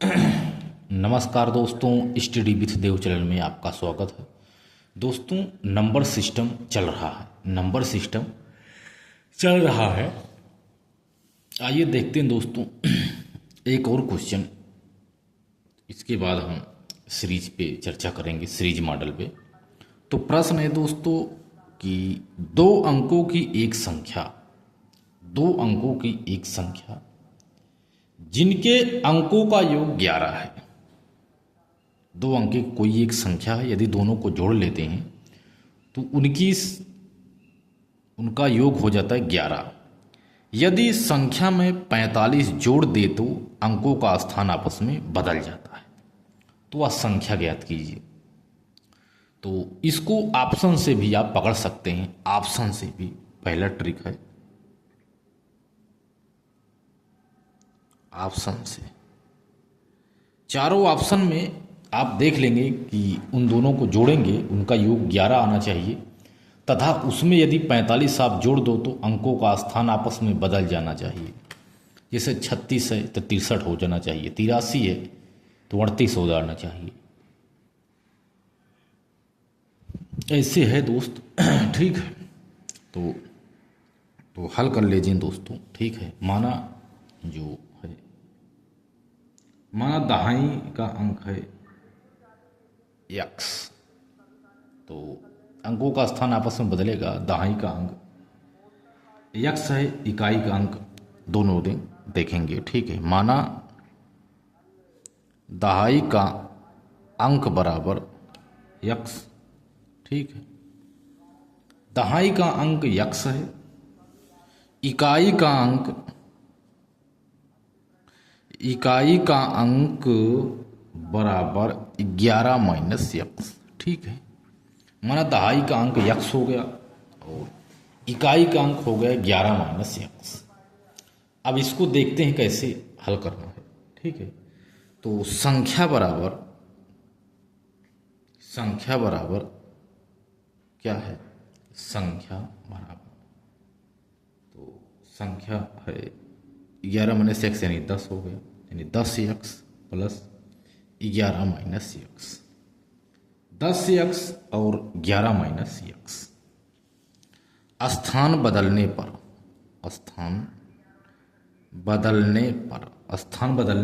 नमस्कार दोस्तों, study with Dev channel में आपका स्वागत है। दोस्तों, नंबर सिस्टम चल रहा है। आइए देखते हैं दोस्तों एक और क्वेश्चन। इसके बाद हम सीरीज पे चर्चा करेंगे, सीरीज मॉडल पे। तो प्रश्न है दोस्तों कि दो अंकों की एक संख्या जिनके अंकों का योग 11 है। दो अंक की कोई एक संख्या है, यदि दोनों को जोड़ लेते हैं तो उनका योग हो जाता है 11। यदि संख्या में 45 जोड़ दे तो अंकों का स्थान आपस में बदल जाता है। तो वह संख्या ज्ञात कीजिए। तो इसको ऑप्शन से भी आप पकड़ सकते हैं। ऑप्शन से भी पहला ट्रिक है। ऑप्शन से चारों ऑप्शन में आप देख लेंगे कि उन दोनों को जोड़ेंगे, उनका योग 11 आना चाहिए, तथा उसमें यदि 45 आप जोड़ दो तो अंकों का स्थान आपस में बदल जाना चाहिए। जैसे 36 है तो 63 हो जाना चाहिए, 83 है तो 38 हो जाना चाहिए। ऐसे है दोस्त। ठीक है, तो हल कर लीजिए दोस्तों। ठीक है, माना दहाई का अंक है यक्स, तो अंकों का स्थान आपस में बदलेगा। दहाई का अंक यक्स है, इकाई का अंक दोनों देखेंगे। ठीक है, माना दहाई का अंक बराबर यक्स। ठीक है, दहाई का अंक यक्स है, इकाई का अंक बराबर 11 माइनस यक्स। ठीक है, माना दहाई का अंक यक्स हो गया और इकाई का अंक हो गया 11 माइनस यक्स। अब इसको देखते हैं कैसे हल करना है। ठीक है, तो संख्या बराबर क्या है? संख्या है 11 माइनस एक्स यानी 10 हो गया, यानी 10 x plus 11 minus x. 10 x और 11 माइनस एक्स। स्थान बदलने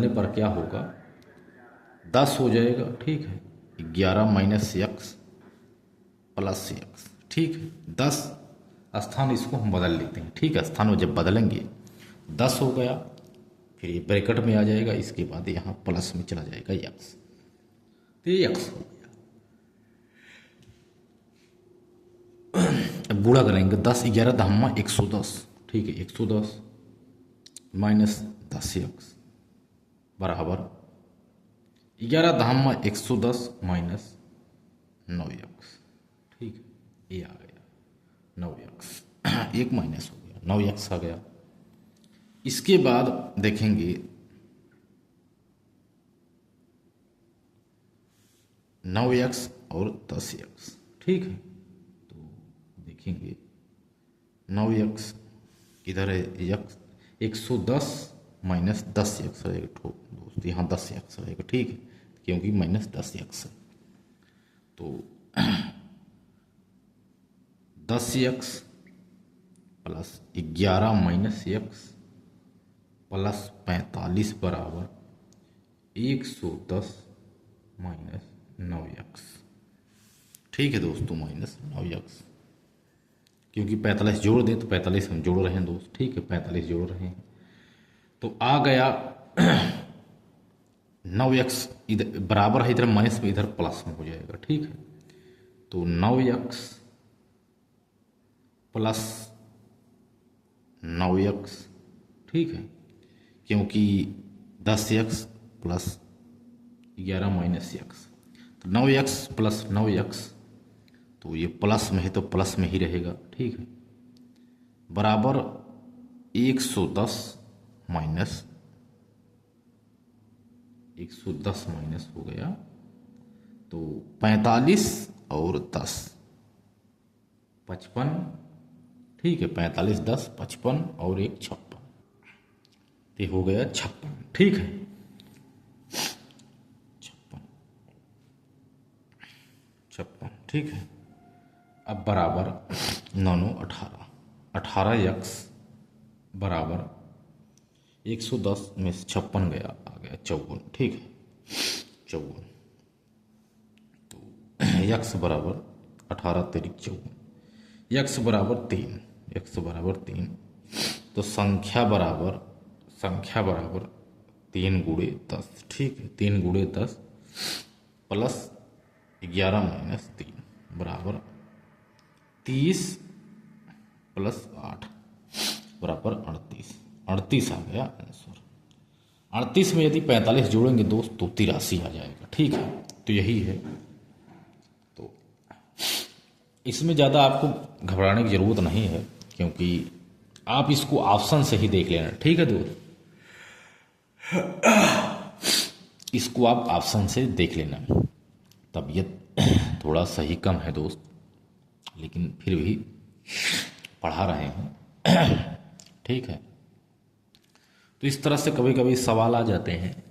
पर क्या होगा? 10 हो जाएगा। ठीक है, 11 माइनस एक्स प्लस एक्स। ठीक है, 10 स्थान इसको हम बदल लेते हैं। ठीक है, स्थान में जब बदलेंगे 10 हो गया, फिर ये ब्रैकेट में आ जाएगा, इसके बाद यहाँ प्लस में चला जाएगा एक्स, तो ये एक्स हो गया। अब बूढ़ा करेंगे, 10 11 दहम्मा 110। ठीक है, 110 माइनस 10 एक्स बराबर 11 दहम्मा 110 माइनस 9 एक्स। ठीक है, ये आ गया 9 एक्स। एक माइनस हो गया, 9 एक्स आ गया। इसके बाद देखेंगे 9 एक्स और 10 एक्स। ठीक है, तो देखेंगे 9 एक्स इधर है, एक्स 110 माइनस 10 एक्स रहेगा। दोस्त यहाँ 10 एक्स रहेगा। ठीक है, क्योंकि माइनस 10 एक्स है, तो 10 x plus 11 minus x plus 45 बराबर 110 माइनस 9 एक्स। ठीक है दोस्तों, माइनस 9 एक्स, क्योंकि 45 जोड़ दें तो 45 हम जोड़ रहे हैं दोस्त। ठीक है, 45 जोड़ रहे हैं तो आ गया 9 एक्स इधर बराबर है, इधर माइनस में, इधर प्लस में हो जाएगा। ठीक है, तो 9 एक्स प्लस 9 एक्स। ठीक है, क्योंकि 10 एक्स प्लस 11 माइनस एक्स, तो 9 एक्स प्लस 9 एक्स, तो ये प्लस में है तो प्लस में ही रहेगा। ठीक है, बराबर 110 माइनस 110 माइनस हो गया, तो 45 और 10 55। ठीक है, 45 10 55 और 1 56, ये हो गया 56। ठीक है, 56, ठीक है। अब बराबर 9 9 18, 18x बराबर 110 में से 56 गया, आ गया 54, ठीक है 54। तो x बराबर 18 तिरिक 54, x बराबर 3, x बराबर 3। तो संख्या बराबर 3 गुणे 10, ठीक है 3 गुणे 10 प्लस 11 माइनस 3 बराबर 30 प्लस 8 बराबर 38, 38 आ गया आंसर। 38 में यदि 45 जोड़ेंगे दोस्त तो 83 आ जाएगा, ठीक है। तो यही है। तो इसमें ज़्यादा आपको घबराने की ज़रूरत नहीं है, क्योंकि आप इसको ऑप्शन से ही देख लेना, ठीक है दोस्त। इसको आप ऑप्शन से देख लेना। तबीयत थोड़ा सही कम है दोस्त, लेकिन फिर भी पढ़ा रहे हैं, ठीक है। तो इस तरह से कभी कभी सवाल आ जाते हैं,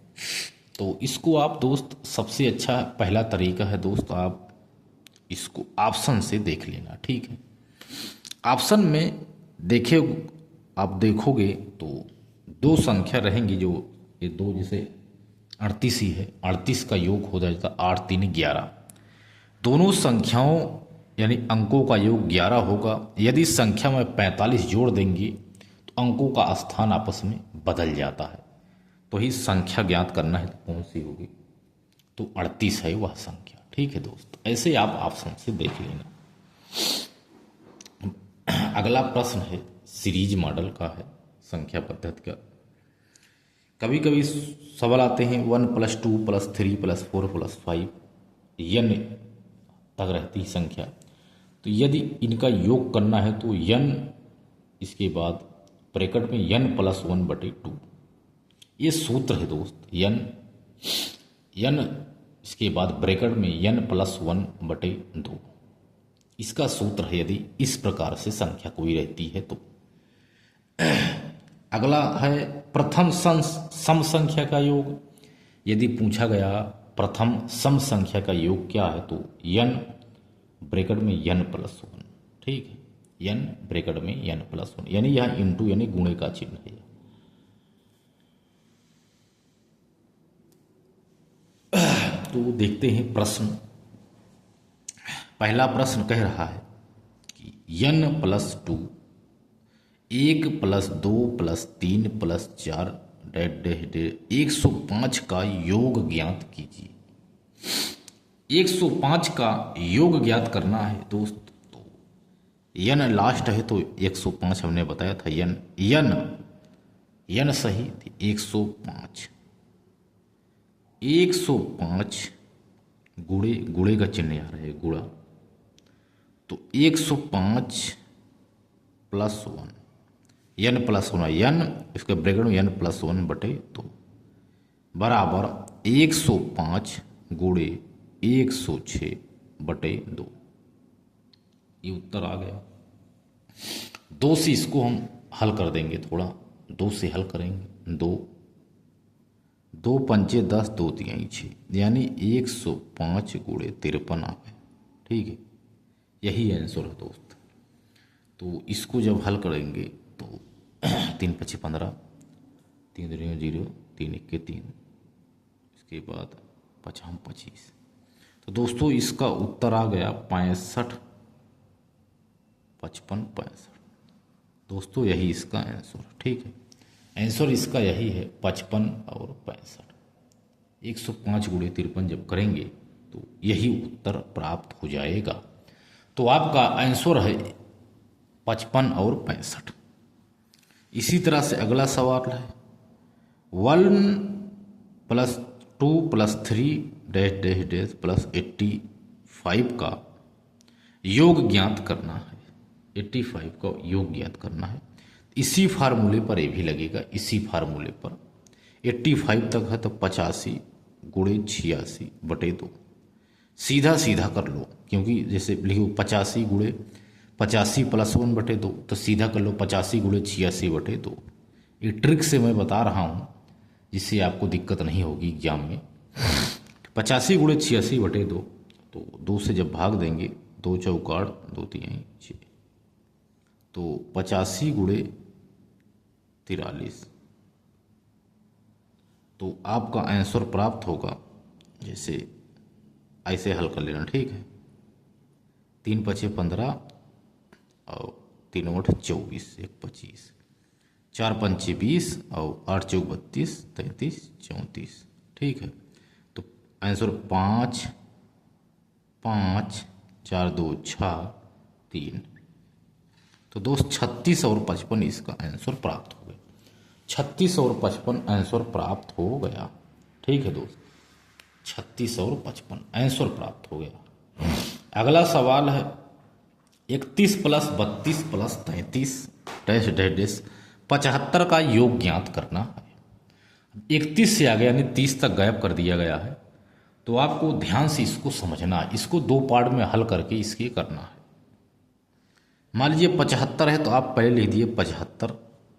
तो इसको आप दोस्त सबसे अच्छा पहला तरीका है दोस्त, आप इसको ऑप्शन से देख लेना, ठीक है। ऑप्शन में आप देखोगे तो दो संख्या रहेंगी, जो ये दो, जैसे 38 ही है, 38 का योग हो जाता 8 3 11। दोनों संख्याओं यानी अंकों का योग 11 होगा। यदि संख्या में 45 जोड़ देंगे तो अंकों का स्थान आपस में बदल जाता है। तो ही संख्या ज्ञात करना है, तो कौन सी होगी, तो 38 है वह संख्या, ठीक है दोस्त। ऐसे आप ऑप्शन से देख लेना। अगला प्रश्न है सीरीज मॉडल का है, संख्या पद्धति का। कभी कभी सवाल आते हैं 1 + 2 + 3 + 4 + 5 n तक रहती संख्या। तो यदि इनका योग करना है तो n, इसके बाद ब्रैकेट में n + 1/2, ये सूत्र है दोस्त। n इसके बाद ब्रैकेट में n + 1/2, इसका सूत्र है यदि इस प्रकार से संख्या कोई रहती है तो। अगला है प्रथम सम संख्या का योग। यदि पूछा गया प्रथम सम संख्या का योग क्या है, तो n ब्रैकेट में n + 1, ठीक है, n ब्रैकेट में n + 1, यानी यह इंटू यानी गुणे का चिन्ह है। तो देखते हैं प्रश्न। पहला प्रश्न कह रहा है कि n + 2 1 + 2 + 3 + 4 105 का योग ज्ञात कीजिए। 105 का योग ज्ञात करना है दोस्त। तो n लास्ट है तो 105 हमने बताया था, n सही थी 105 गुणे का चिन्ह आ रहा है, गुणा। तो 105 + 1 n + 1 n, इसके ब्रैकेट में n + 1/2 बराबर 105 गुणे 106/2। ये उत्तर आ गया। 2 से इसको हम हल कर देंगे, थोड़ा 2 से हल करेंगे। 2 पंचे 10, 2 तिहाई 6, यानी 105 गुणे 53 आ गए, ठीक है। यही आंसर है दोस्त। तो इसको जब हल करेंगे तो 3 × 5 = 15, 3 × 2 = 0, 3 × 1 = 3, इसके बाद 5 × 25। तो दोस्तों इसका उत्तर आ गया 65, 55, 65। दोस्तों यही इसका आंसर, ठीक है। आंसर इसका यही है 55 और 65। 105 गुणे 53 जब करेंगे तो यही उत्तर प्राप्त हो जाएगा। तो आपका आंसर है 55 और 65। इसी तरह से अगला सवाल है 1 + 2 + 3 + 85 का योग ज्ञात करना है। 85 का योग ज्ञात करना है। इसी फार्मूले पर ये भी लगेगा, इसी फार्मूले पर 85 तक है तो 85 गुणे 86/2। सीधा सीधा कर लो, क्योंकि जैसे लिखो 85 गुणे 85 + 1/2, तो सीधा कर लो 85 गुणे 86/2। ये ट्रिक से मैं बता रहा हूँ, जिससे आपको दिक्कत नहीं होगी एग्जाम में। 85 गुणे 86/2 तो 2 से जब भाग देंगे, 2 चौकार 2 तिहाई 6, तो 85 गुणे 43, तो आपका आंसर प्राप्त होगा। जैसे ऐसे हल कर लेना, ठीक है। 3 पचे 15 और 3 8 24, 1 25, 4 पंचे 20 और 8 चौक 32, 33 34, ठीक है। तो आंसर 5 5 4 2 6 3। तो दोस्त 36 और 55 इसका आंसर प्राप्त हो गया। 36 और 55 आंसर प्राप्त हो गया, ठीक है दोस्त। 36 और 55 आंसर प्राप्त हो गया। अगला सवाल है 31 plus 32 plus 33 dash dash dash 75 का योग ज्ञात करना है। 31 से आगे यानी 30 तक गायब कर दिया गया है, तो आपको ध्यान से इसको समझना है। इसको 2 पार्ट में हल करके इसकी करना है। मान लीजिए 75 है, तो आप पहले लिख दिए 75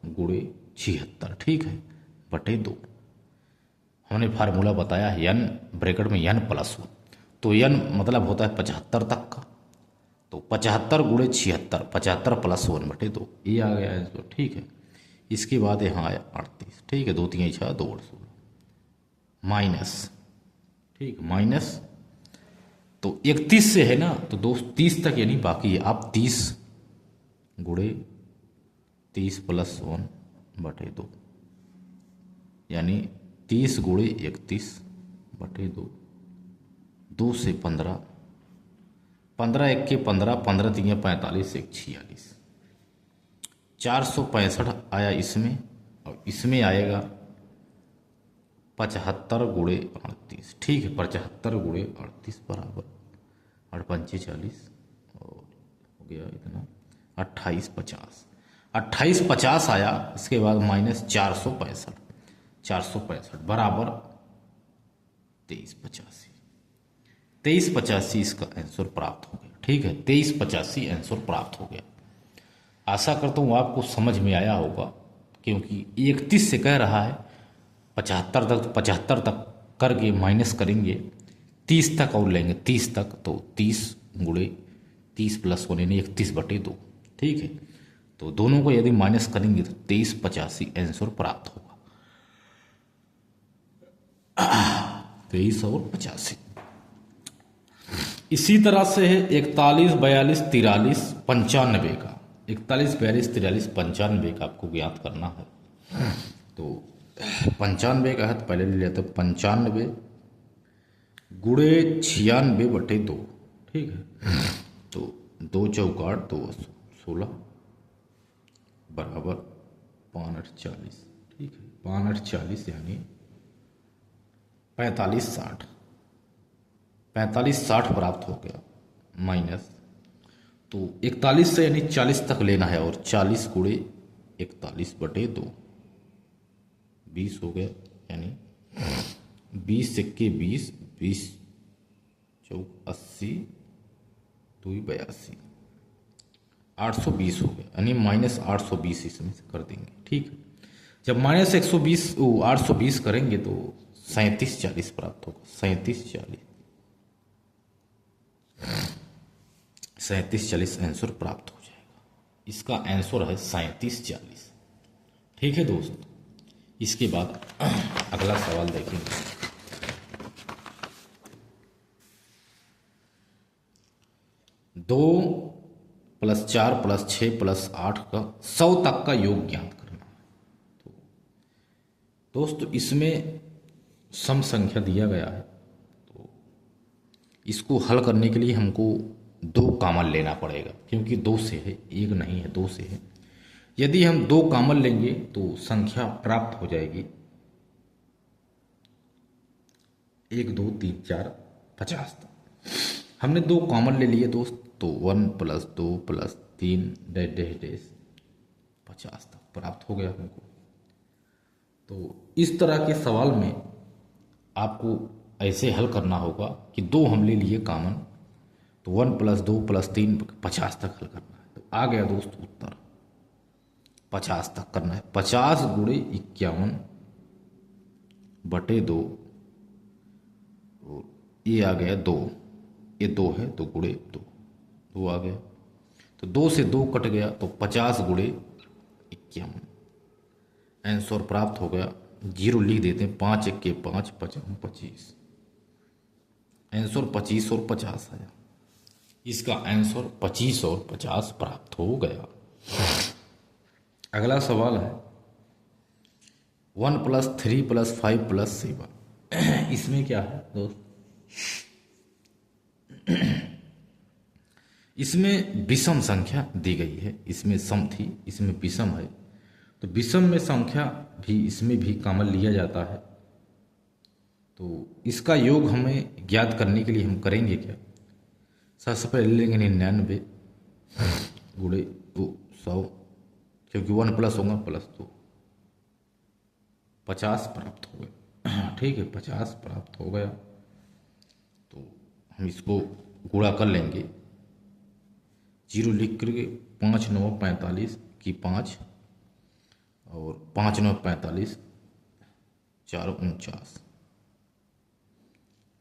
गुणे 76, ठीक है, बटे 2। हमने फार्मूला बताया है n ब्रैकेट में n प्लस 1, तो n मतलब होता है 75 तक का। तो 75 गुणे 76, 75 प्लस 1 बटे 2, ये आ गया आंसर, ठीक है। इसके बाद यहाँ आया 38, ठीक है, 2 3 6 2 8 16 माइनस, ठीक, माइनस। तो 31 से है ना, तो दोस्त 30 तक यानी बाकी है। आप 30 गुणे 30 प्लस 1 बटे 2, यानी 30 गुणे 31 बटे 2, 2 से 15, 15 1 के 15, 15 3 45, 1 46, 465 आया इसमें, और इसमें आएगा 75 गुणे 38, ठीक है। 75 गुणे 38 बराबर 8 पंचे 40, और हो गया इतना 28 50, 28 50 आया। इसके बाद माइनस 465, 465 बराबर 23 85, 23 85 इसका आंसर प्राप्त हो गया, ठीक है। 23 85 आंसर प्राप्त हो गया। आशा करता हूँ आपको समझ में आया होगा, क्योंकि 31 से कह रहा है 75 तक, तो 75 तक करके माइनस करेंगे 30 तक और लेंगे 30 तक, तो 30 गुणे 30 प्लस 1 यानी 31 बटे 2, ठीक है। तो दोनों को यदि माइनस करेंगे तो 23 85 आंसर प्राप्त होगा। 23 और 85। इसी तरह से है 41 42 43 95 का, 41 42 43 95 का आपको ज्ञात करना है। तो 95 का है, तो पहले ले लेते 95 गुणे 96 बटे 2, ठीक है। तो 2 चौकार 2 16 बराबर 5 8 40, ठीक है। 5 8 40 यानी 45 60, 45 60 प्राप्त हो गया। माइनस, तो 41 से यानी 40 तक लेना है, और 40 गुणे 41 बटे 2 20 हो गया, यानी 20 सिक्के 20, 20 चौक 80, 2 82, 820 हो गया, यानी माइनस 820 इसमें से कर देंगे, ठीक है। जब माइनस 120 820 करेंगे तो 37 40 प्राप्त होगा। 37 40 आंसर प्राप्त हो जाएगा। इसका आंसर है 37 40, ठीक है दोस्त। इसके बाद अगला सवाल देखेंगे। 2 + 4 + 6 + 8 का 100 तक का योग ज्ञात करना है। तो दोस्तों इसमें सम संख्या दिया गया है, तो इसको हल करने के लिए हमको 2 कॉमन लेना पड़ेगा, क्योंकि 2 से है, 1 नहीं है, 2 से है। यदि हम 2 कॉमन लेंगे तो संख्या प्राप्त हो जाएगी 1 2 3 4 50 तक। हमने 2 कॉमन ले लिए दोस्त, तो 1 + 2 + 3 डैश डैश डैश 50 तक प्राप्त हो गया हमको। तो इस तरह के सवाल में आपको ऐसे हल करना होगा कि 2 हम ले लिए कॉमन, तो 1 + 2 + 3 50 तक हल करना है। तो आ गया दोस्त उत्तर 50 तक करना है। 50 गुणे 51 बटे 2, और ये आ गया 2, ये 2 है तो गुणे 2, 2 आ गया। तो 2 से 2 कट गया तो 50 गुणे 51 आंसर प्राप्त हो गया। 0 लिख देते हैं, 5 1 के 5, 5 25, आंसर 25 और 50 आया। इसका आंसर 25 और 50 प्राप्त हो गया। अगला सवाल है 1 + 3 + 5 + 7। इसमें क्या है दोस्त, इसमें विषम संख्या दी गई है। इसमें सम थी, इसमें विषम है, तो विषम में संख्या भी इसमें भी कॉमन लिया जाता है। तो इसका योग हमें ज्ञात करने के लिए हम करेंगे क्या, सबसे पहले लेंगे 99 गुणे 100, क्योंकि 1 प्लस होगा +2, 50 प्राप्त हो गया। ठीक है, 50 प्राप्त हो गया। तो हम इसको गुणा कर लेंगे, 0 लिख करके 5 9 45 की 5 और 5 9 45, 4 49,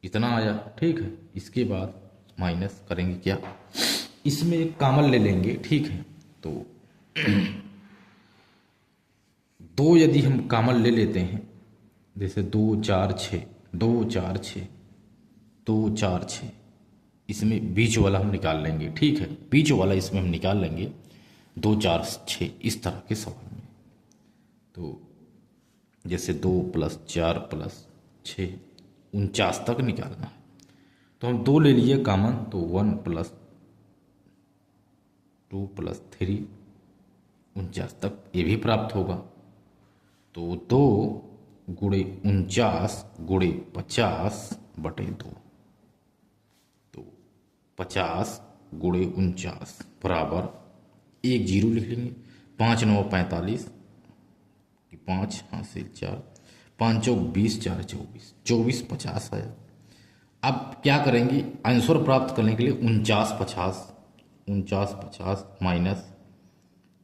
इतना आया। ठीक है, इसके बाद माइनस करेंगे क्या, इसमें एक कॉमन ले लेंगे। ठीक है, तो 2 यदि हम कॉमन ले लेते हैं, जैसे 2 4 6, 2 4 6, 2 4 6, इसमें बीच वाला हम निकाल लेंगे। ठीक है, बीच वाला इसमें हम निकाल लेंगे 2 4 6, इस तरह के सवाल में। तो जैसे 2 + 4 + 6 49 तक निकालना है, तो हम 2 ले लिए कॉमन, तो 1 + 2 + 3 49 तक ये भी प्राप्त होगा। तो 2 गुणे 49 गुणे 50/2, तो 50 गुणे 49 बराबर 1 0 लिख लेंगे, 5 9 45 की 5 हाँ से 4, 5 चौक 20, 4 24, 24 50 आया। अब क्या करेंगे, आंसर प्राप्त करने के लिए 49 50 माइनस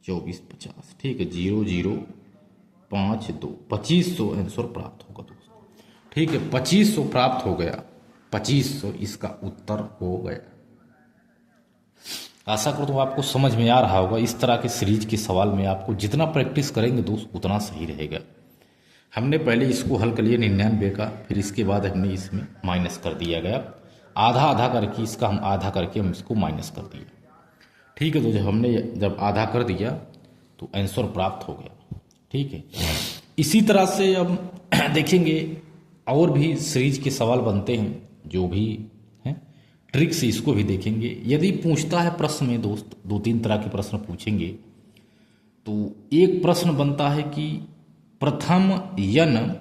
24 50। ठीक है, 0 0 5 2, 2500 आंसर प्राप्त होगा दोस्तों। ठीक है, 2500 प्राप्त हो गया, 2500 इसका उत्तर हो गया। आशा करता हूँ आपको समझ में आ रहा होगा। इस तरह के सीरीज के सवाल में आपको जितना प्रैक्टिस करेंगे दोस्त उतना सही रहेगा। हमने पहले इसको हल कर लिया 99 का, फिर इसके बाद हमने इसमें माइनस कर दिया गया, आधा आधा करके इसका हम आधा करके हम इसको माइनस कर दिया। ठीक है, तो जब आधा कर दिया तो आंसर प्राप्त हो गया। ठीक है, इसी तरह से अब देखेंगे और भी सीरीज के सवाल बनते हैं जो भी हैं, ट्रिक से इसको भी देखेंगे। यदि पूछता है प्रश्न में दोस्त 2-3 तरह के प्रश्न पूछेंगे, तो एक प्रश्न बनता है कि प्रथम n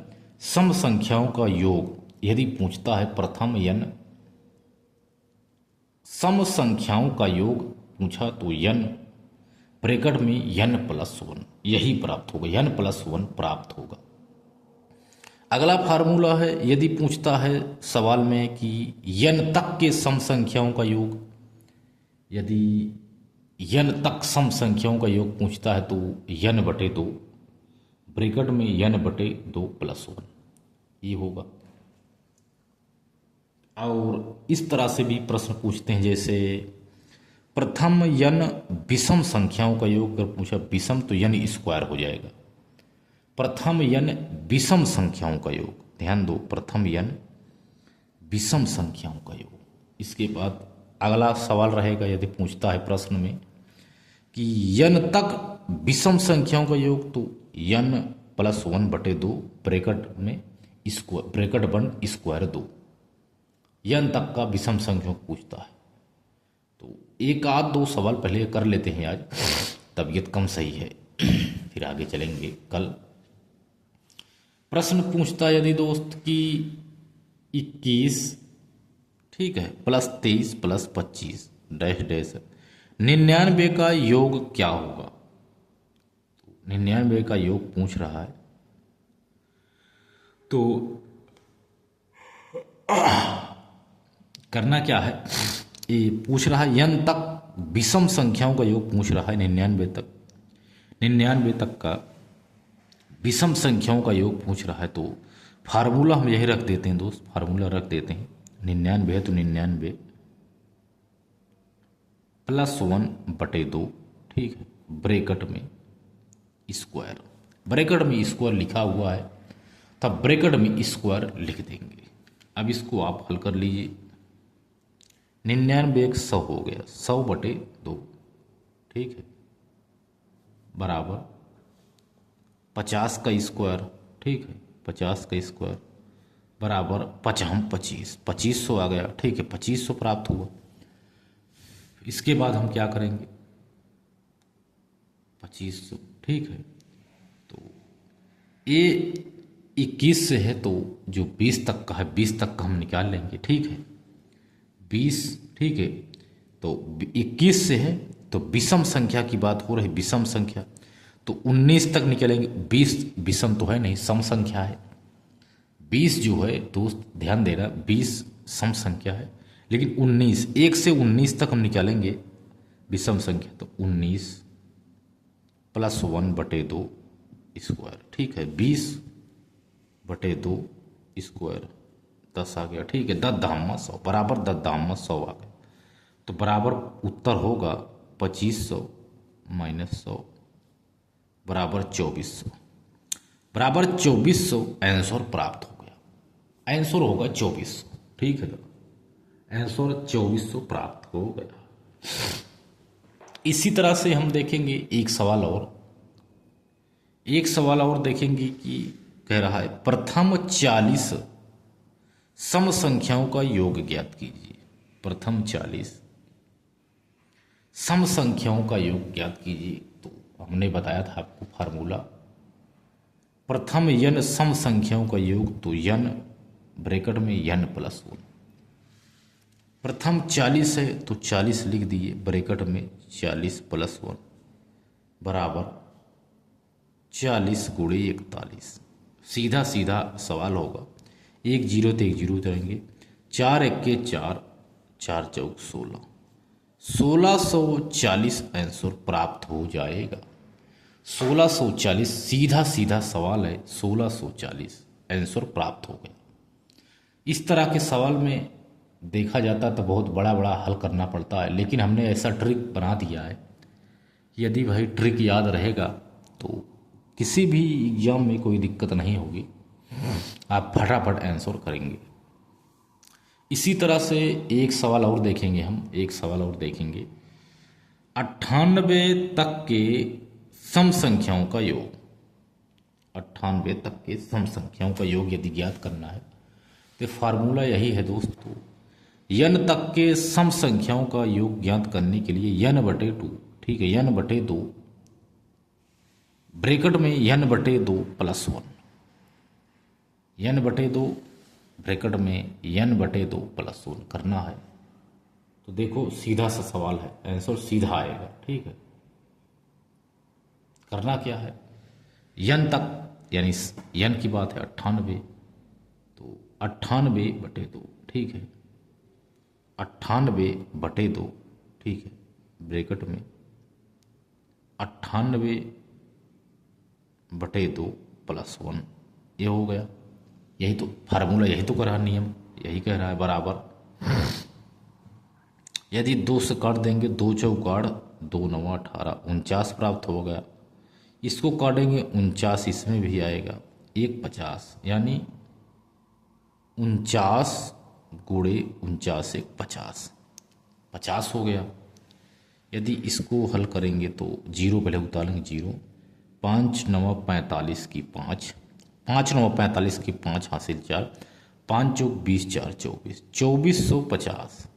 सम संख्याओं का योग, यदि पूछता है प्रथम n सम संख्याओं का योग पूछा, तो n ब्रैकेट में n+1 यही प्राप्त होगा, n+1 प्राप्त होगा। अगला फार्मूला है, यदि पूछता है सवाल में कि n तक के सम संख्याओं का योग, यदि n तक सम संख्याओं का योग पूछता है तो n/2 ब्रैकेट में n/2+1 ये होगा। और इस तरह से भी प्रश्न पूछते हैं, जैसे प्रथम n विषम संख्याओं का योग अगर पूछा विषम तो n² हो जाएगा। प्रथम n विषम संख्याओं का योग, ध्यान दो, प्रथम n विषम संख्याओं का योग। इसके बाद अगला सवाल रहेगा, यदि पूछता है प्रश्न में कि n तक विषम संख्याओं का योग, तो n+1/2 ब्रैकेट में ब्रैकेट बंद स्क्वायर 2, n तक का विषम संख्याओं पूछता है। तो एक आध 2 सवाल पहले कर लेते हैं आज, तबीयत कम सही है, फिर आगे चलेंगे कल। प्रश्न पूछता है यदि दोस्त कि 21, ठीक है, +23 +25 डैश 99 का योग क्या होगा। 99 का योग पूछ रहा है, तो करना क्या है, ये पूछ रहा है n तक विषम संख्याओं का योग पूछ रहा है, 99 तक का विषम संख्याओं का योग पूछ रहा है। तो फार्मूला हम यही रख देते हैं दोस्त, फार्मूला रख देते हैं, 99 है तो 99 +1/2, ठीक है, ब्रैकेट में स्क्वायर। ब्रैकेट में स्क्वायर लिखा हुआ है तब ब्रैकेट में स्क्वायर लिख देंगे। अब इसको आप हल कर लीजिए। 99 100 हो गया, 100/2, ठीक है, बराबर 50 का स्क्वायर, ठीक है, 50 का स्क्वायर बराबर 25, 2500 आ गया, ठीक है, 2500 प्राप्त हुआ। इसके बाद हम क्या करेंगे, 2500, ठीक है, तो ये 21 से है तो जो 20 तक का है 20 तक का हम निकाल लेंगे, ठीक है, 20, ठीक है, तो 21 से है तो विषम संख्या की बात हो रही, विषम संख्या तो 19 तक निकलेंगे। 20 विषम तो है नहीं, सम संख्या है। 20 जो है दोस्त ध्यान देना, 20 सम संख्या है, लेकिन 19, 1 से 19 तक हम निकालेंगे विषम संख्या, तो 19 +1/2 स्क्वायर, ठीक है, 20/2 स्क्वायर 10 आ गया, ठीक है, 10×100 बराबर 10×100 आ गया। तो बराबर उत्तर होगा 2500 - 100 बराबर 2400, बराबर 2400 आंसर प्राप्त हो गया। आंसर होगा 2400, ठीक है, आंसर 2400 प्राप्त हो गया। इसी तरह से हम देखेंगे एक सवाल और देखेंगे कि कह रहा है प्रथम 40 सम संख्याओं का योग ज्ञात कीजिए। प्रथम 40 सम संख्याओं का योग ज्ञात कीजिए। तो हमने बताया था आपको फार्मूला, प्रथम n सम संख्याओं का योग, तो n ब्रैकेट में n+1। प्रथम 40 है तो 40 लिख दिए ब्रैकेट में 40 + 1 बराबर 40 × 41। सीधा सीधा सवाल होगा, 1 0 तो 1 0 उतरेंगे, 4 1 के 4, 4 चौक 16, 1640 आंसर प्राप्त हो जाएगा। 1640 सीधा सीधा सवाल है, 1640 आंसर प्राप्त हो गया। इस तरह के सवाल में देखा जाता तो बहुत बड़ा बड़ा हल करना पड़ता है, लेकिन हमने ऐसा ट्रिक बना दिया है, यदि भाई ट्रिक याद रहेगा तो किसी भी एग्जाम में कोई दिक्कत नहीं होगी, आप फटाफट आंसर करेंगे। इसी तरह से एक सवाल और देखेंगे हम, 98 तक के सम संख्याओं का योग। 98 तक के सम संख्याओं का योग यदि ज्ञात करना है तो फार्मूला यही है दोस्तों, n तक के सम संख्याओं का योग ज्ञात करने के लिए n/2, ठीक है, n/2 ब्रैकेट में n/2 +1, n/2 ब्रैकेट में n/2 +1 करना है। तो देखो सीधा सा सवाल है, आंसर सीधा आएगा, ठीक है। करना क्या है, n तक यानी n की बात है 98, तो 98/2, ठीक है, 98/2, ठीक है, ब्रैकेट में 98/2 +1, ये हो गया। यही तो फार्मूला, यही तो कह रहा नियम, यही कह रहा है बराबर। यदि 2 से काट देंगे, 2 चौक 8, 2 9 18, 49 प्राप्त हो गया। इसको काटेंगे 49, इसमें भी आएगा 1 50, यानी 49 × 49 1 50, 50 हो गया। यदि इसको हल करेंगे तो 0 पहले उतारेंगे, 0, 5 9 45 की 5, 5 9 45 की 5 हासिल 4, 5 चौक 20, 4 24, 2450।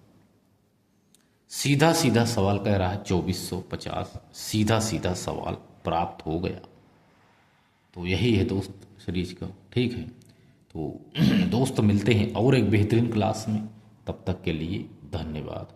सीधा सीधा सवाल कह रहा है 2450, सीधा सीधा सवाल प्राप्त हो गया। तो यही है दोस्त सीरीज का, ठीक है। तो दोस्त मिलते हैं और एक बेहतरीन क्लास में, तब तक के लिए धन्यवाद।